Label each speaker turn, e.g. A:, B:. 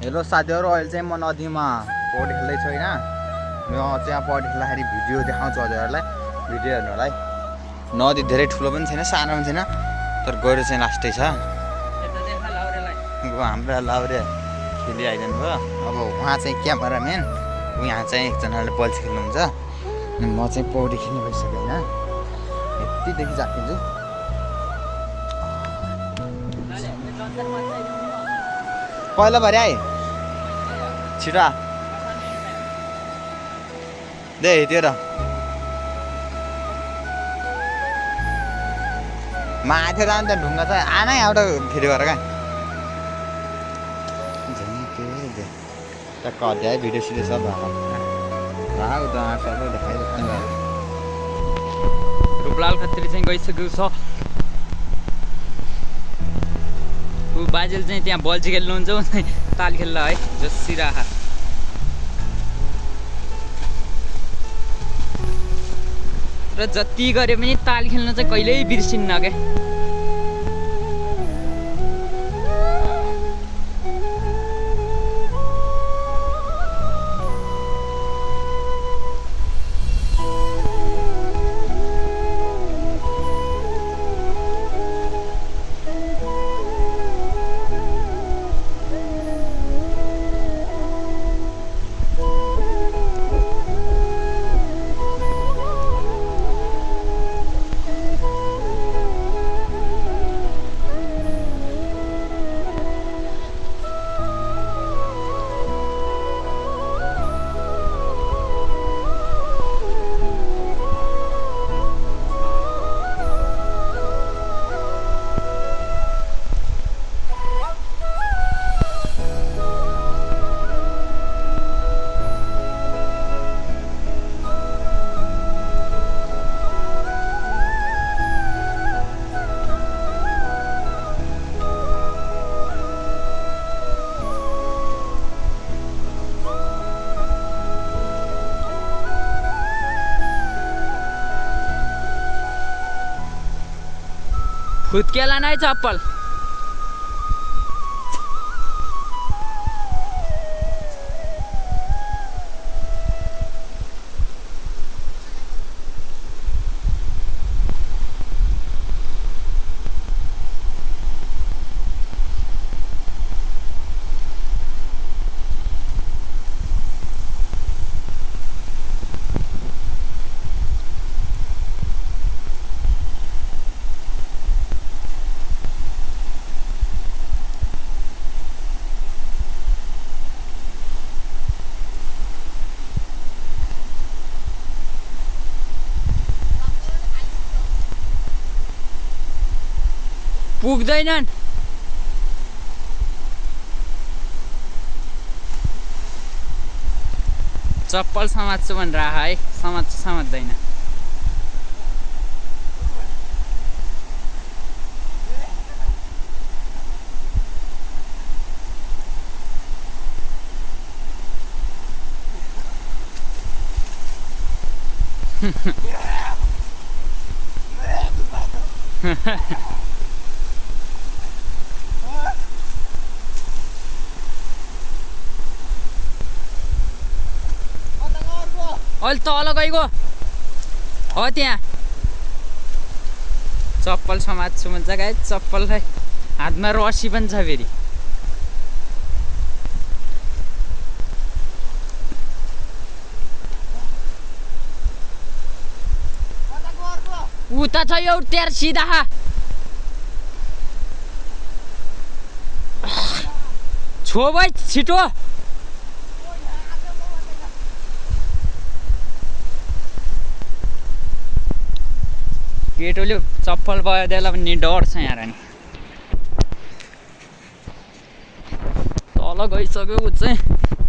A: Hello साथीहरु, अहिले चाहिँ म नदीमा पौडी खेल्दैछु हैन। म चाहिँ पौडी खेल्दाखेरि भिडियो देखाउँछु हजुरहरुलाई। भिडियो हेर्नु होला है। नदी धेरै ठुलो पनि छैन, सानो पनि छैन, तर गहिरो चाहिँ लास्टै छ। हाम्रो लाउरे खेली आइदिनु भयो। अब उहाँ चाहिँ क्यामेराम्यान, यहाँ चाहिँ एकजनाले बल्छी खेल्नुहुन्छ, अनि म चाहिँ पौडी खेल्नु भइसक्यो हैन। यतिदेखि जाकिन्छु। पहिला भरे आए छिटो दे हेतिर माथि जानु त ढुङ्गा छ आना एउटा फेरि गर क्या टक्क अध्याय भिडियो सिडियो सब
B: रूपलाल खत्री चाहिँ गइसकेको छ। ऊ बाजेले चाहिँ त्यहाँ बल्छी खेल्नुहुन्छ, ऊ चाहिँ ताल खेल्छ है जसिराहा। र जति गरे पनि ताल खेल्न चाहिँ कहिल्यै बिर्सिन्न क्या। फुत्केला नाही चप्पल। पुग्दैनन्। चप्पल समात्छु भनेर है, समात्दैन। अहिले तल गइगयो हो, त्यहाँ चप्पल समात्छु भन्छ गाई। चप्पललाई हातमा रसी पनि छ फेरि। उता छ एउटा त्यहाँ सिधा छो भाइ छिटो। केटोले चप्पल बगाइदिएला भन्ने डर छ यहाँ नि। तल गइसक्यो ऊ चाहिँ।